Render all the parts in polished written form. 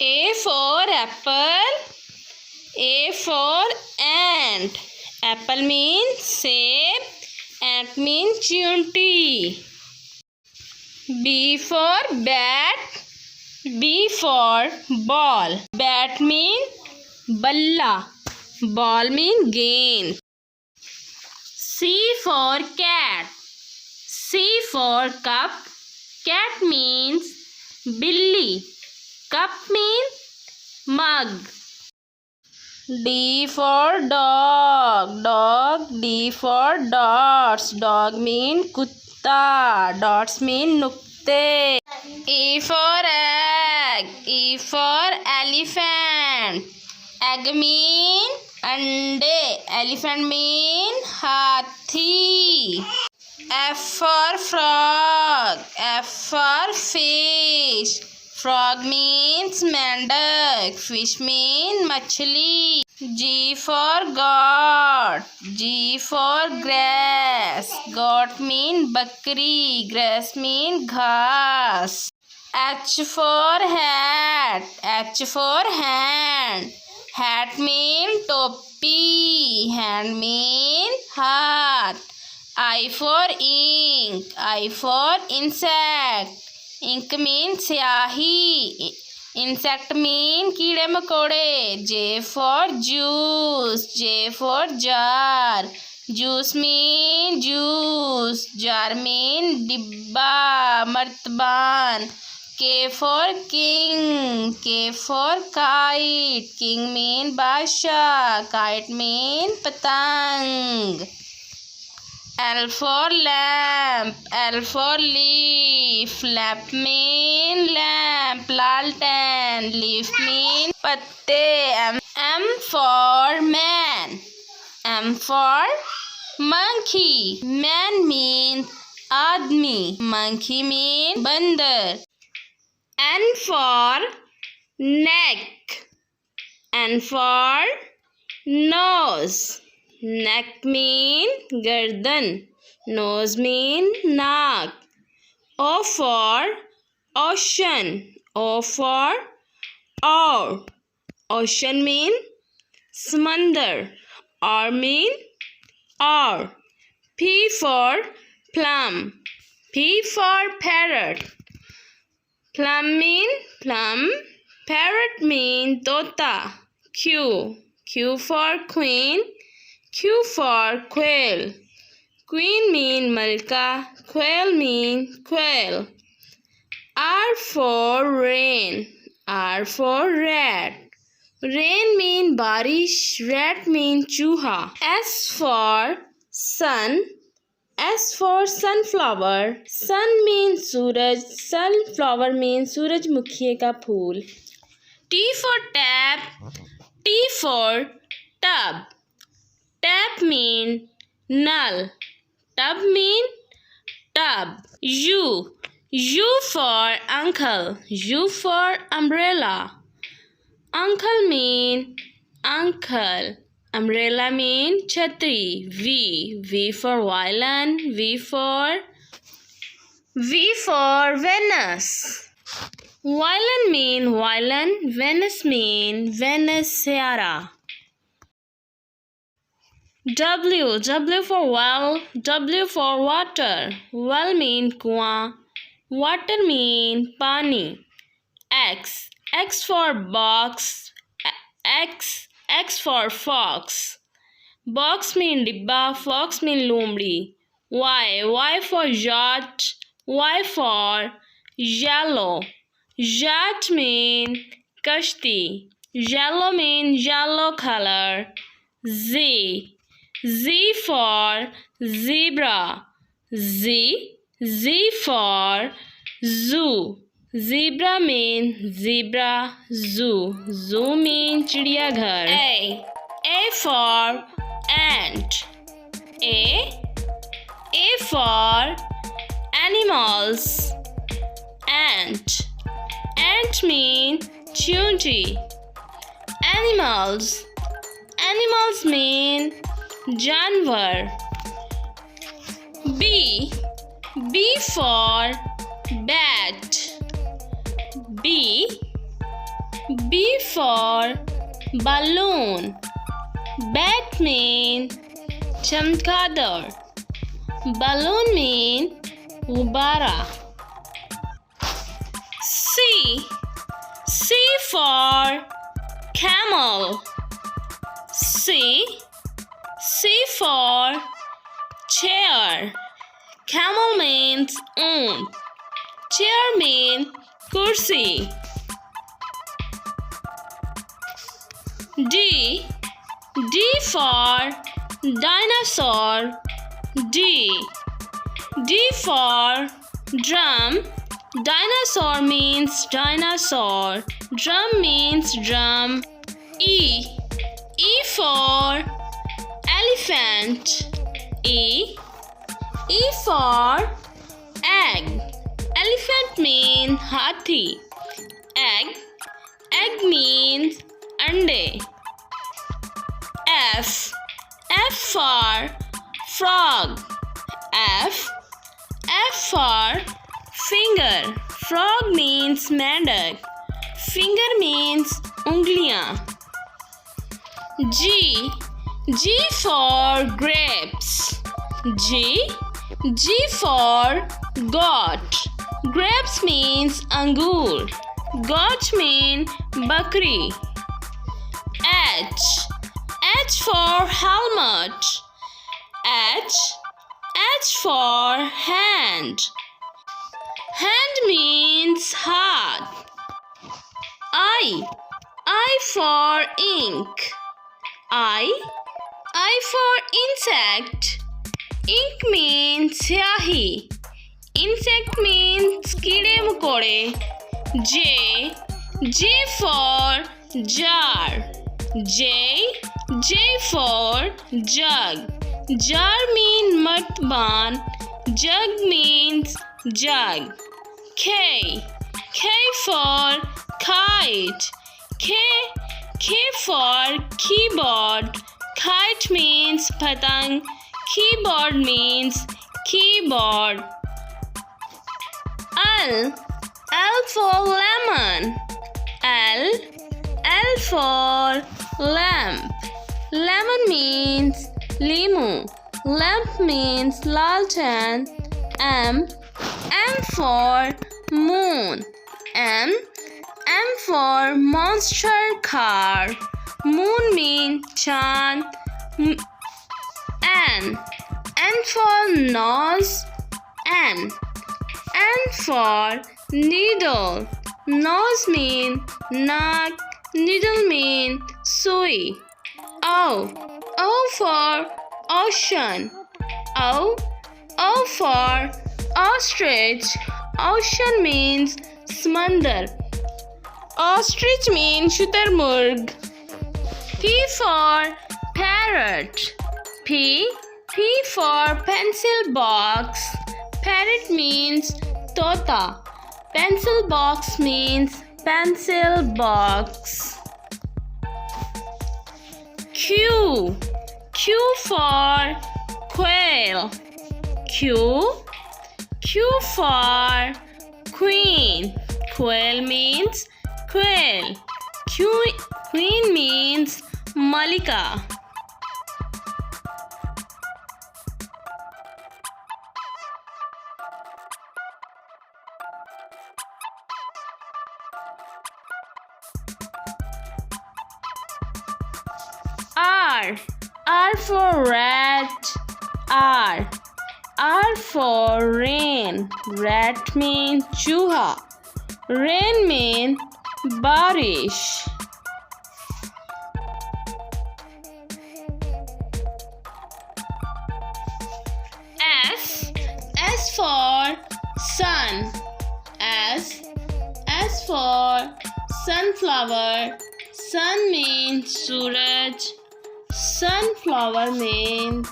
A for apple. A for ant. Apple means save. Ant means chunti. B for bat. B for ball. Bat means balla. Ball means gain. C for cat. C for cup. Cat means billy. Cup means mug. D for dog. Dog. D for dots. Dog means kutta. Dots mean nukte. E for egg. E for elephant. Egg mean ande. Elephant mean hathi. F for frog. F for fish. Frog means mendak. Fish means machli. G for goat. G for grass. Goat means bakri. Grass means ghas. H for hat. H for hand. Hat means topi. Hand means hat. I for ink. I for insect. Ink means स्याही. Insect means कीड़े मकोड़े. J for juice. J for jar. Juice means juice. Jar means डिब्बा मर्तबान. K for king. K for kite. King means बादशाह. Kite means पतंग. L for lamp. L for leaf. Lamp mean lamp. Laltan. Leaf mean patte. M for man. M for monkey. Man means आदमी. Monkey means बंदर. N for neck. N for nose. Neck mean गर्दन. Nose mean नाक. O for ocean. O for और. Ocean mean समंदर. और mean और. P for plum. P for parrot. Plum mean plum. Parrot mean तोता. Q. Q for queen. Q for quail. Queen mean malka. Quail mean quail. R for rain. R for rat. Rain mean barish. Rat mean चूहा. S for sun. S for sunflower. Sun means Suraj. Sunflower means सूरजमुखी का फूल. T for tap. T for tub. Tap mean null. Tub mean tub. U. U for uncle. U for umbrella. Uncle mean uncle. Umbrella mean chhatri. V. V for violin. V for Venus. Violin mean violin. Venus mean Venus Sierra. W. W for well. W for water. Well mean कुआं. Water mean पानी. X. X for box. X for fox. Box mean डिब्बा. Fox mean लोमड़ी. Y. Y for yacht. Y for yellow. Yacht mean कश्ती. Yellow mean yellow color. Z. Z for zebra. Z for zoo. Zebra mean zebra. Zoo mean चिड़ियाघर. A for ant. A for animals. Ant mean chunti. Animals mean जानवर. B for bat. B for balloon. Bat mean चमगादड़. Balloon mean गुब्बारा. C for camel. C for chair. Camel means ऊंट. Chair means kursi. D for dinosaur. D for drum. Dinosaur means dinosaur. Drum means drum. E for elephant. E for egg. Elephant means hathi. Egg means ande. F for frog. F for finger. Frog means मेंढक. Finger means उंगलियां. G for grapes. G for goat. Grapes means अंगूर. Goat means बकरी. H for helmet. H for hand. Hand means heart. I for ink. I for insect. Ink means स्याही. Insect means कीड़े मकोड़े. J for jar. J for jug. Jar means Martaban. Jug means jug. K for kite. K for keyboard. Kite means patang. Keyboard means keyboard. L for lemon. L for lamp. Lemon means limu. Lamp means laltan. M for moon. M for monster car. Moon means chand. N for nose. N for needle. Nose means naak. Needle means sui. O for ocean. O for ostrich. Ocean means samandar. Ostrich means शुतुरमुर्ग. P for parrot. P for pencil box. Parrot means तोता. Pencil box means pencil box. Q for quail. Q for queen. Quail means quail. Queen means Malika. R for rat. R for rain. Rat means चूहा. Rain means बारिश. S for sun. S for sunflower. Sun means Suraj. Sunflower means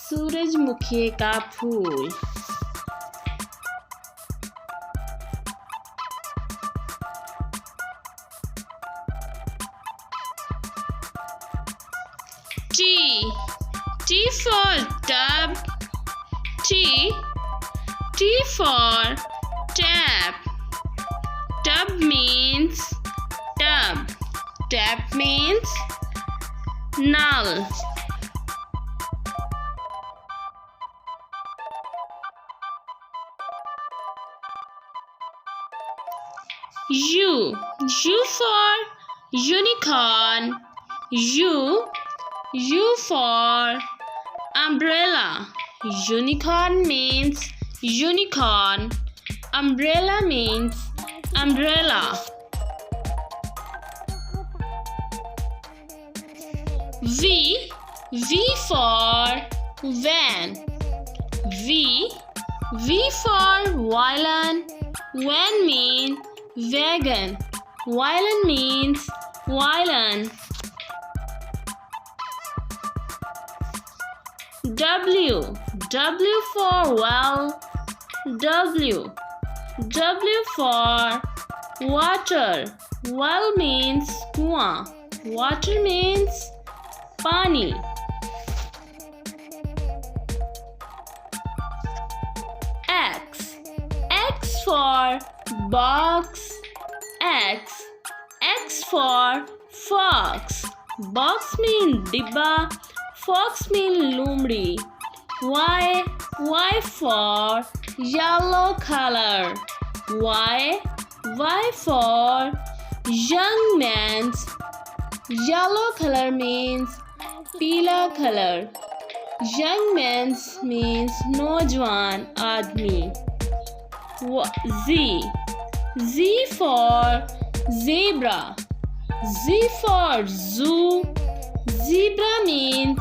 सूरजमुखी का फूल. T for tub. T for tap. Tub means Tap means null. U for unicorn. U for umbrella. Unicorn means unicorn. Umbrella means umbrella. V for van. V for violin. Van means wagon. Violin means violin. W for well. W for water. Well means kuan. Water means pani. X for box. X for fox. Box means dibba. Fox means lumri. Y for yellow color. Y for young man's. Yellow color means पीला color. Young man's means नौजवान आदमी. Z for zebra. Z for zoo. Zebra means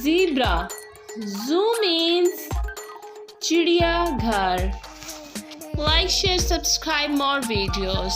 zebra. Zoo means चिड़ियाघर. Like, share, subscribe more videos.